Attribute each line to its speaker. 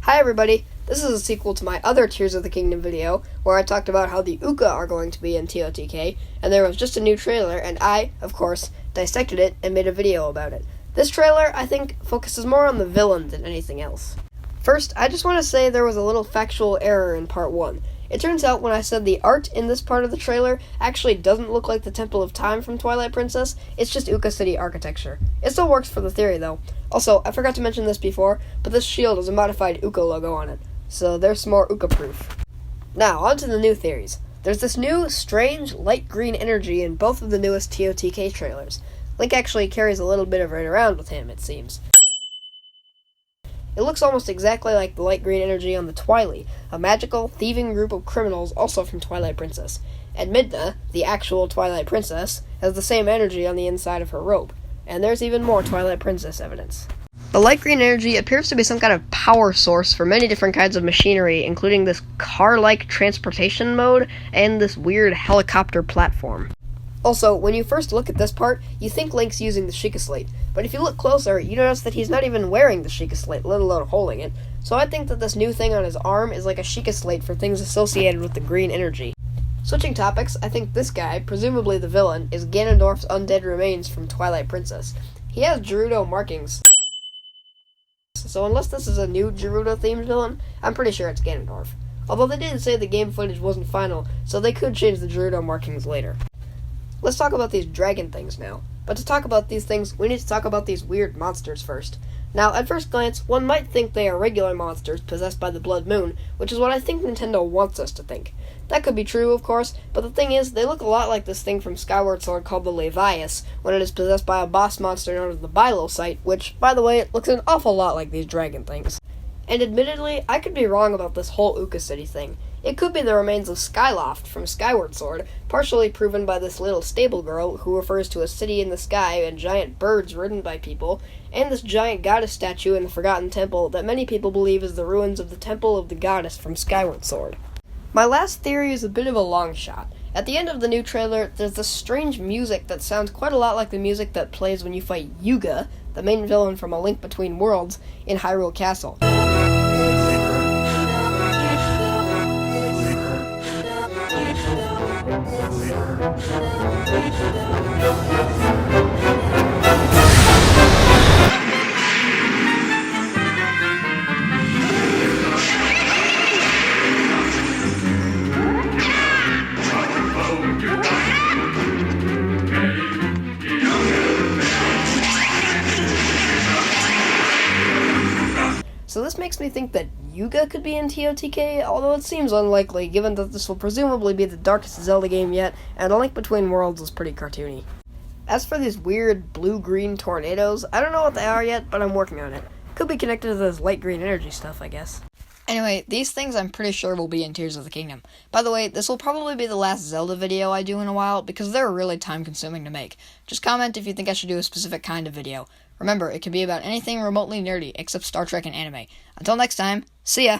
Speaker 1: Hi everybody, this is a sequel to my other Tears of the Kingdom video, where I talked about how the Uka are going to be in TOTK, and there was just a new trailer, and I, of course, dissected it and made a video about it. This trailer, I think, focuses more on the villain than anything else. First, I just want to say there was a little factual error in part 1. It turns out when I said the art in this part of the trailer actually doesn't look like the Temple of Time from Twilight Princess, it's just Uka City architecture. It still works for the theory, though. Also, I forgot to mention this before, but this shield has a modified Uka logo on it, so there's some more Uka-proof. Now, on to the new theories. There's this new, strange, light green energy in both of the newest TOTK trailers. Link actually carries a little bit of it around with him, it seems. It looks almost exactly like the light green energy on the Twily, a magical, thieving group of criminals also from Twilight Princess. And Midna, the actual Twilight Princess, has the same energy on the inside of her robe. And there's even more Twilight Princess evidence. The light green energy appears to be some kind of power source for many different kinds of machinery, including this car-like transportation mode and this weird helicopter platform. Also, when you first look at this part, you think Link's using the Sheikah Slate, but if you look closer, you notice that he's not even wearing the Sheikah Slate, let alone holding it. So I think that this new thing on his arm is like a Sheikah Slate for things associated with the green energy. Switching topics, I think this guy, presumably the villain, is Ganondorf's undead remains from Twilight Princess. He has Gerudo markings, so unless this is a new Gerudo-themed villain, I'm pretty sure it's Ganondorf. Although they did say the game footage wasn't final, so they could change the Gerudo markings later. Let's talk about these dragon things now. But to talk about these things, we need to talk about these weird monsters first. Now, at first glance, one might think they are regular monsters possessed by the Blood Moon, which is what I think Nintendo wants us to think. That could be true, of course, but the thing is, they look a lot like this thing from Skyward Sword called the Levias, when it is possessed by a boss monster known as the Bilosite, which, by the way, looks an awful lot like these dragon things. And admittedly, I could be wrong about this whole Uka City thing. It could be the remains of Skyloft from Skyward Sword, partially proven by this little stable girl who refers to a city in the sky and giant birds ridden by people, and this giant goddess statue in the Forgotten Temple that many people believe is the ruins of the Temple of the Goddess from Skyward Sword. My last theory is a bit of a long shot. At the end of the new trailer, there's this strange music that sounds quite a lot like the music that plays when you fight Yuga, the main villain from A Link Between Worlds, in Hyrule Castle. So this makes me think that Yuga could be in TOTK, although it seems unlikely given that this will presumably be the darkest Zelda game yet, and A Link Between Worlds is pretty cartoony. As for these weird blue-green tornadoes, I don't know what they are yet, but I'm working on it. Could be connected to this light green energy stuff, I guess. Anyway, these things I'm pretty sure will be in Tears of the Kingdom. By the way, this will probably be the last Zelda video I do in a while, because they're really time-consuming to make. Just comment if you think I should do a specific kind of video. Remember, it can be about anything remotely nerdy, except Star Trek and anime. Until next time, see ya!